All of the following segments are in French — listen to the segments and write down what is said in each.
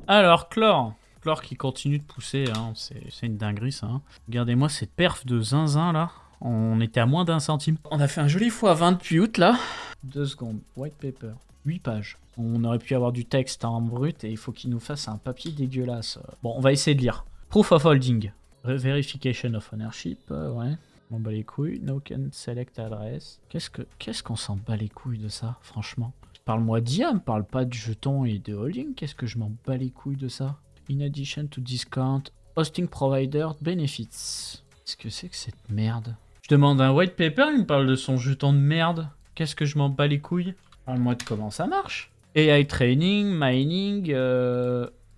Alors, Chlore. Chlore qui continue de pousser, hein. C'est une dinguerie ça. Hein. Regardez-moi cette perf de zinzin là. On était à moins d'un centime. On a fait un joli x28 août là. 2 secondes. White paper. 8 pages. On aurait pu avoir du texte en brut et il faut qu'il nous fasse un papier dégueulasse. Bon, on va essayer de lire. Proof of holding. Verification of ownership. Ouais. On bat les couilles. No can select address. Qu'est-ce qu'on s'en bat les couilles de ça, franchement? Parle-moi d'IA, me parle pas de jetons et de holding. Qu'est-ce que je m'en bats les couilles de ça? In addition to discount, hosting provider benefits. Qu'est-ce que c'est que cette merde? Je demande un white paper, il me parle de son jeton de merde. Qu'est-ce que je m'en bats les couilles? Parle-moi de comment ça marche. AI training, mining,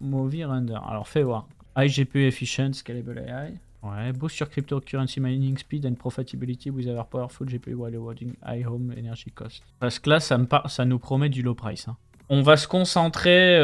movie render. Alors fais voir. High GPU efficient, scalable AI. Ouais, boost your cryptocurrency mining speed and profitability with our powerful GPU while avoiding high home energy cost. Parce que là, ça nous promet du low price. Hein. On va se concentrer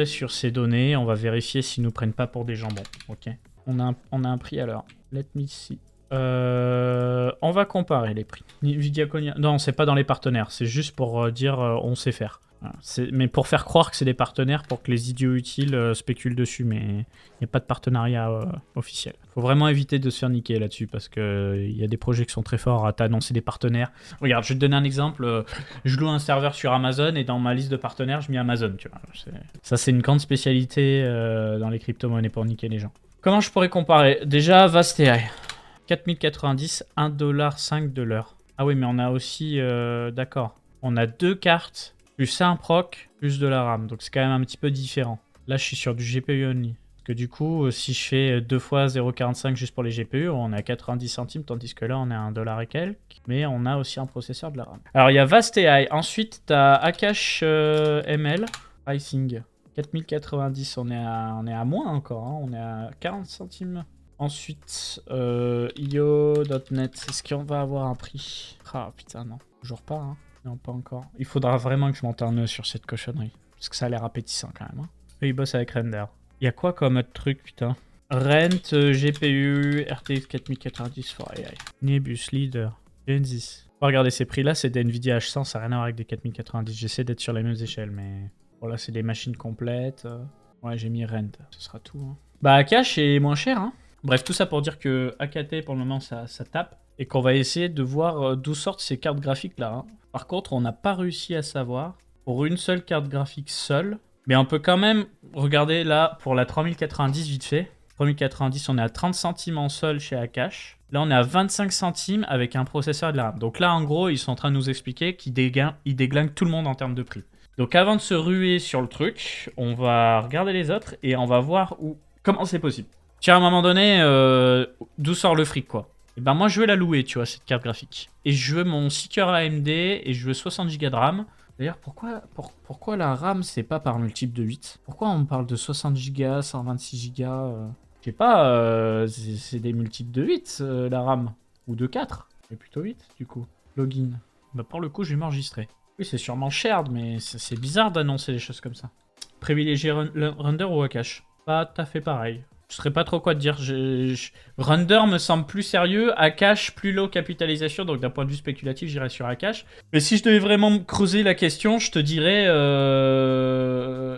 sur ces données. On va vérifier s'ils nous prennent pas pour des jambons. Ok. On a un prix à l'heure. Let me see. On va comparer les prix. Nvidia Konya. Non, c'est pas dans les partenaires. C'est juste pour dire on sait faire. Voilà. Mais pour faire croire que c'est des partenaires, pour que les idiots utiles spéculent dessus, mais il n'y a pas de partenariat officiel. Faut vraiment éviter de se faire niquer là-dessus, parce qu'il y a des projets qui sont très forts à t'annoncer des partenaires. Regarde, je vais te donner un exemple. Je loue un serveur sur Amazon, et dans ma liste de partenaires, je mets Amazon. Tu vois. Ça, c'est une grande spécialité dans les crypto-monnaies pour niquer les gens. Comment je pourrais comparer? Déjà, VastAI. 4090, 1,5$ de l'heure. Ah oui, mais on a aussi... D'accord. On a 2 cartes... plus un proc, plus de la RAM. Donc c'est quand même un petit peu différent. Là, je suis sur du GPU only. Parce que du coup, si je fais 2 fois 0,45 juste pour les GPU, on est à 90 centimes, tandis que là, on est à 1$ et quelques. Mais on a aussi un processeur de la RAM. Alors, il y a VastAI. Ensuite, tu as Akash ML. Pricing. 4090, on est à moins encore. Hein. On est à 40 centimes. Ensuite, io.net. Est-ce qu'on va avoir un prix? Ah, putain, non. Toujours pas, hein. Non, pas encore. Il faudra vraiment que je monte un nœud sur cette cochonnerie. Parce que ça a l'air appétissant quand même. Hein. Et il bosse avec Render. Il y a quoi comme autre truc, putain? Rent, GPU, RTX 4090 for AI. Nebus, Leader, Genesis. Regardez ces prix-là, c'est des Nvidia H100, ça n'a rien à voir avec des 4090. J'essaie d'être sur les mêmes échelles, mais... Bon, là, c'est des machines complètes. Ouais, j'ai mis Rent. Ce sera tout. Hein. Bah, Akash est moins cher, hein. Bref, tout ça pour dire que AKT, pour le moment, ça tape. Et qu'on va essayer de voir d'où sortent ces cartes graphiques-là. Hein. Par contre, on n'a pas réussi à savoir, pour une seule carte graphique seule, mais on peut quand même regarder là, pour la 3090 vite fait. 3090, on est à 30 centimes en sol chez Akash. Là, on est à 25 centimes avec un processeur et de la RAM. Donc là, en gros, ils sont en train de nous expliquer qu'ils déglinguent tout le monde en termes de prix. Donc avant de se ruer sur le truc, on va regarder les autres et on va voir comment c'est possible. Tiens, à un moment donné, d'où sort le fric, quoi. Et ben moi je veux la louer, tu vois, cette carte graphique. Et je veux mon Seeker AMD et je veux 60 Go de RAM. D'ailleurs, pourquoi la RAM c'est pas par multiple de 8? Pourquoi on me parle de 60 Go, 126 Go Je sais pas, c'est des multiples de 8 la RAM. Ou de 4. Mais plutôt 8 du coup. Login. Bah pour le coup je vais m'enregistrer. Oui, c'est sûrement shared, mais c'est bizarre d'annoncer des choses comme ça. Privilégier Render ou Akash? Pas tout à fait pareil. Je ne saurais pas trop quoi te dire. Render me semble plus sérieux, Akash plus low capitalisation, donc d'un point de vue spéculatif, j'irais sur Akash. Mais si je devais vraiment creuser la question, je te dirais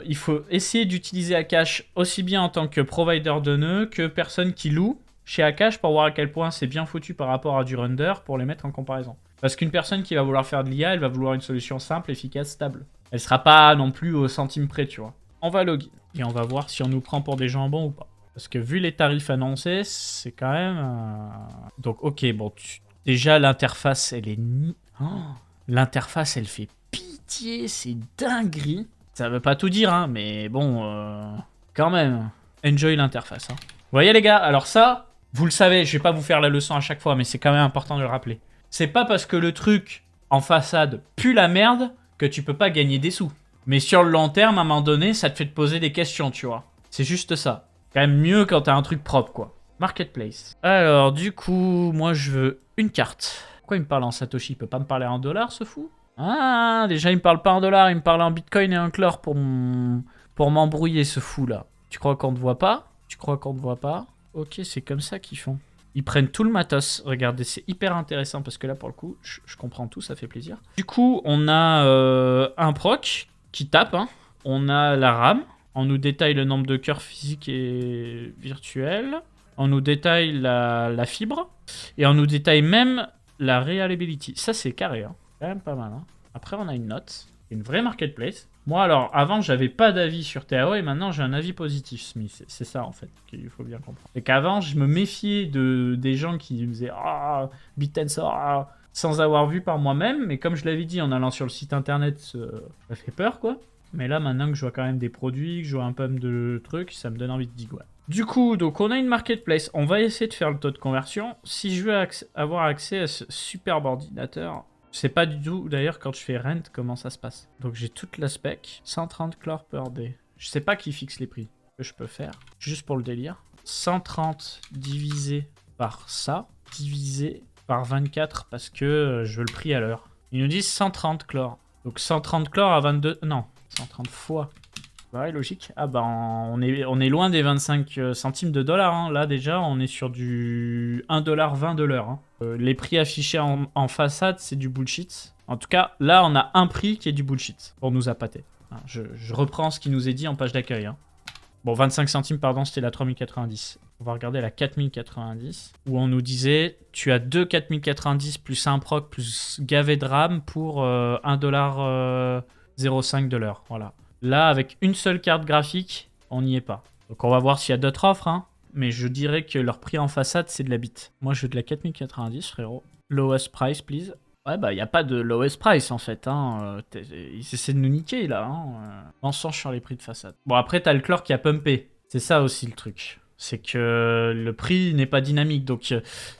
il faut essayer d'utiliser Akash aussi bien en tant que provider de nœuds que personne qui loue chez Akash pour voir à quel point c'est bien foutu par rapport à du Render pour les mettre en comparaison. Parce qu'une personne qui va vouloir faire de l'IA, elle va vouloir une solution simple, efficace, stable. Elle sera pas non plus au centime près, tu vois. On va login et on va voir si on nous prend pour des jambons ou pas. Parce que vu les tarifs annoncés, c'est quand même... Donc ok, bon, déjà l'interface, elle est... L'interface, elle fait pitié, c'est dinguerie. Ça veut pas tout dire, hein, mais bon, quand même. Enjoy l'interface. Hein. Vous voyez les gars, alors ça, vous le savez, je vais pas vous faire la leçon à chaque fois, mais c'est quand même important de le rappeler. C'est pas parce que le truc en façade pue la merde que tu peux pas gagner des sous. Mais sur le long terme, à un moment donné, ça te fait te poser des questions, tu vois. C'est juste ça. Quand même mieux quand t'as un truc propre, quoi. Marketplace. Alors, du coup, moi, je veux une carte. Pourquoi il me parle en Satoshi? Il peut pas me parler en dollars, ce fou? Ah, déjà, il me parle pas en dollars, il me parle en Bitcoin et en Chlore pour m'embrouiller, ce fou-là. Tu crois qu'on te voit pas? Tu crois qu'on te voit pas? Ok, c'est comme ça qu'ils font. Ils prennent tout le matos. Regardez, c'est hyper intéressant parce que là, pour le coup, je comprends tout, ça fait plaisir. Du coup, on a un proc qui tape, hein. on a la RAM. On nous détaille le nombre de cœurs physiques et virtuels. On nous détaille la fibre. Et on nous détaille même la reliability. Ça, c'est carré. Hein. Quand même pas mal. Hein. Après, on a une note. Une vraie marketplace. Moi, alors, avant, j'avais pas d'avis sur TAO et maintenant, j'ai un avis positif, Smith. C'est ça, en fait, qu'il faut bien comprendre. Et qu'avant, je me méfiais des gens qui me disaient « Ah, BitTensor, ah !» sans avoir vu par moi-même. Mais comme je l'avais dit en allant sur le site internet, ça fait peur, quoi. Mais là, maintenant que je vois quand même des produits, que je vois un peu de trucs, ça me donne envie de dire ouais. Du coup, donc on a une marketplace. On va essayer de faire le taux de conversion. Si je veux avoir accès à ce superbe ordinateur, je sais pas du tout, d'ailleurs, quand je fais rent, comment ça se passe. Donc j'ai toute la spec. 130 chlore per day. Je sais pas qui fixe les prix. Que je peux faire, juste pour le délire. 130 divisé par ça, divisé par 24, parce que je veux le prix à l'heure. Ils nous disent 130 chlore. Donc 130 chlore à 22... Non, 130 fois. Ouais, logique. Ah bah on est loin des 25 centimes de dollars. Hein. Là déjà, on est sur du 1,20$ de l'heure. Hein. Les prix affichés en façade, c'est du bullshit. En tout cas, là, on a un prix qui est du bullshit pour nous appâter. Hein, je reprends ce qui nous est dit en page d'accueil. Hein. Bon, 25 centimes, pardon, c'était la 3090. On va regarder la 4090, où on nous disait, tu as deux 4090 plus un proc plus gavé de RAM pour 1,05$ de l'heure. Voilà. Là, avec une seule carte graphique, on n'y est pas. Donc on va voir s'il y a d'autres offres, hein. Mais je dirais que leur prix en façade, c'est de la bite. Moi, je veux de la 4090, frérot. Lowest price, please. Ouais, bah, il n'y a pas de lowest price, en fait. Hein. Ils essaient de nous niquer, là. Hein. Mensonge sur les prix de façade. Bon, après, t'as le chlore qui a pumpé. C'est ça aussi, le truc. C'est que le prix n'est pas dynamique. Donc,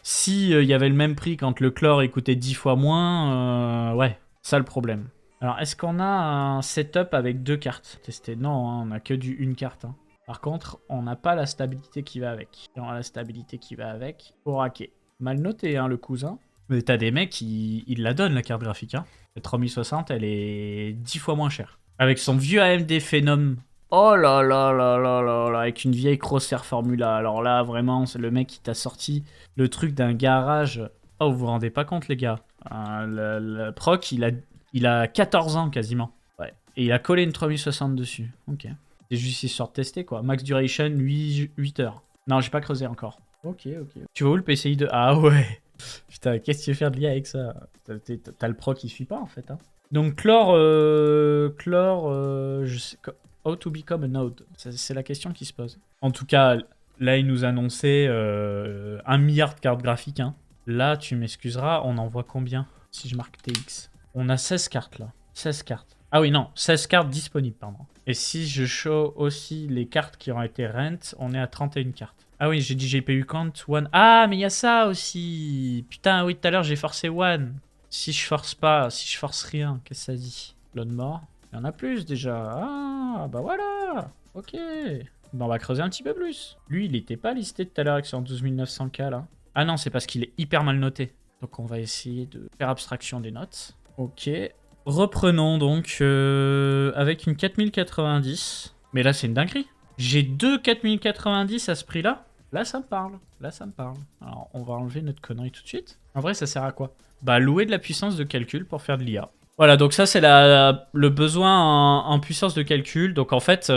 si y avait le même prix quand le chlore il coûtait 10 fois moins, ouais, ça le problème. Alors, est-ce qu'on a un setup avec deux cartes testées? Non, hein, on n'a que une carte. Hein. Par contre, on n'a pas la stabilité qui va avec. Et on a la stabilité qui va avec pour hacker. Mal noté, hein, le cousin. Mais t'as des mecs, ils la donnent, la carte graphique. Hein. La 3060, elle est 10 fois moins chère. Avec son vieux AMD Phenom. Oh là là là là là là, avec une vieille Crosshair Formula. Alors là, vraiment, c'est le mec qui t'a sorti le truc d'un garage. Oh, vous vous rendez pas compte, les gars. Le proc, il a 14 ans quasiment. Ouais. Et il a collé une 3060 dessus. Ok. C'est juste histoire de tester quoi. Max duration 8 heures. Non, j'ai pas creusé encore. Ok. Tu vois où le PCI de... Ah ouais. Putain, qu'est-ce que tu veux faire de l'IA avec ça? T'as le pro qui suit pas en fait. Hein. Donc Chlore, je sais... How to become a node? C'est la question qui se pose. En tout cas, là il nous annonçait 1 milliard de cartes graphiques. Hein. Là, tu m'excuseras, on en voit combien? Si je marque TX. On a 16 cartes là. 16 cartes. Ah oui, non, 16 cartes disponibles, pardon. Et si je show aussi les cartes qui ont été rent, on est à 31 cartes. Ah oui, j'ai dit GPU count, one. Ah, mais il y a ça aussi. Putain, oui, tout à l'heure, j'ai forcé one. Si je force pas, si je force rien, qu'est-ce que ça dit? L'autre mort. Il y en a plus déjà. Ah, bah voilà. Ok. Bah, on va creuser un petit peu plus. Lui, il était pas listé tout à l'heure avec son 12 900K là. Ah non, c'est parce qu'il est hyper mal noté. Donc on va essayer de faire abstraction des notes. Ok. Reprenons donc avec une 4090. Mais là, c'est une dinguerie. J'ai deux 4090 à ce prix-là. Là, ça me parle. Là, ça me parle. Alors, on va enlever notre connerie tout de suite. En vrai, ça sert à quoi? Bah, louer de la puissance de calcul pour faire de l'IA. Voilà, donc ça, c'est le besoin en puissance de calcul. Donc, en fait,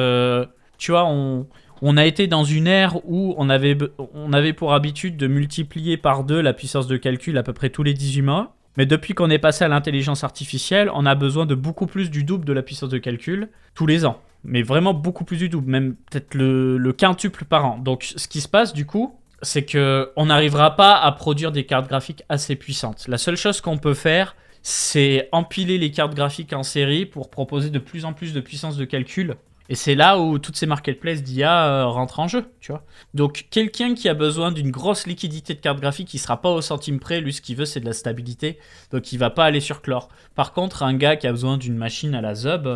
tu vois, on a été dans une ère où on avait pour habitude de multiplier par 2 la puissance de calcul à peu près tous les 18 mois. Mais depuis qu'on est passé à l'intelligence artificielle, on a besoin de beaucoup plus du double de la puissance de calcul tous les ans. Mais vraiment beaucoup plus du double, même peut-être le quintuple par an. Donc ce qui se passe du coup, c'est qu'on n'arrivera pas à produire des cartes graphiques assez puissantes. La seule chose qu'on peut faire, c'est empiler les cartes graphiques en série pour proposer de plus en plus de puissance de calcul. Et c'est là où toutes ces marketplaces d'IA rentrent en jeu, tu vois. Donc, quelqu'un qui a besoin d'une grosse liquidité de carte graphique, il sera pas au centime près. Lui, ce qu'il veut, c'est de la stabilité. Donc, il va pas aller sur Chlore. Par contre, un gars qui a besoin d'une machine à la Zub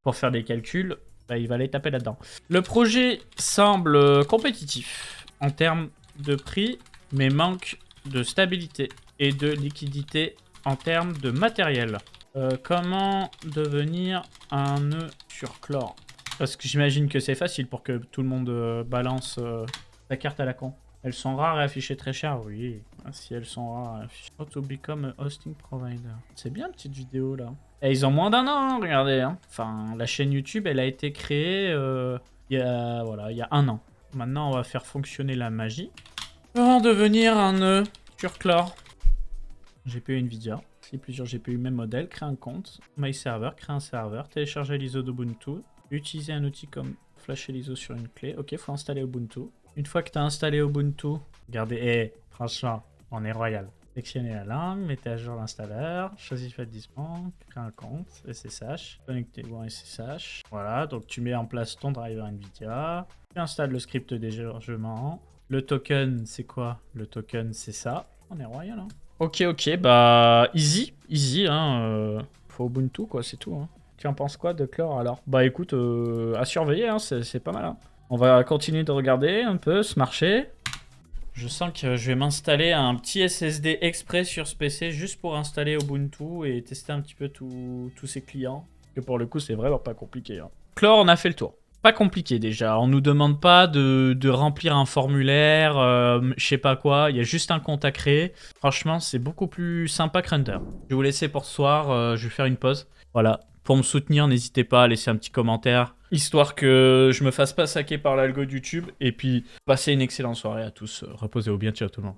pour faire des calculs, bah, il va aller taper là-dedans. Le projet semble compétitif en termes de prix, mais manque de stabilité et de liquidité en termes de matériel. Comment devenir un nœud sur Chlore? Parce que j'imagine que c'est facile pour que tout le monde balance sa carte à la con. Elles sont rares et affichées très cher, oui. Si elles sont rares. How to become a hosting provider. C'est bien, petite vidéo là. Et ils ont moins d'un an, hein, regardez. Hein. Enfin, la chaîne YouTube, elle a été créée il y a 1 an. Maintenant, on va faire fonctionner la magie. Pour devenir un nœud sur Clore. GPU Nvidia. Si plusieurs GPU, même modèle. Créer un compte. My server, créer un serveur. Télécharger l'ISO d'Ubuntu. Utiliser un outil comme flasher l'ISO sur une clé. Ok, faut installer Ubuntu. Une fois que tu as installé Ubuntu, regardez, franchement, on est royal. Sélectionnez la langue, mettez à jour l'installeur, choisissez faites dispense, créez un compte, SSH, connectez-vous en SSH. Voilà, donc tu mets en place ton driver Nvidia, tu installes le script d'hébergement. Le token, c'est quoi? Le token, c'est ça. On est royal, hein. Ok, bah easy, hein. Faut Ubuntu, quoi, c'est tout, hein. Tu en penses quoi de Clore alors? Bah écoute, à surveiller, hein, c'est pas mal, hein. On va continuer de regarder un peu ce marché. Je sens que je vais m'installer un petit SSD exprès sur ce PC juste pour installer Ubuntu et tester un petit peu tous ces clients. Que pour le coup, c'est vraiment pas compliqué. Hein. Clore, on a fait le tour. Pas compliqué déjà. On nous demande pas de remplir un formulaire, je sais pas quoi. Il y a juste un compte à créer. Franchement, c'est beaucoup plus sympa que Render. Je vais vous laisser pour ce soir. Je vais faire une pause. Voilà. Pour me soutenir, n'hésitez pas à laisser un petit commentaire, histoire que je me fasse pas saquer par l'algo de YouTube. Et puis, passez une excellente soirée à tous. Reposez-vous bien, ciao tout le monde.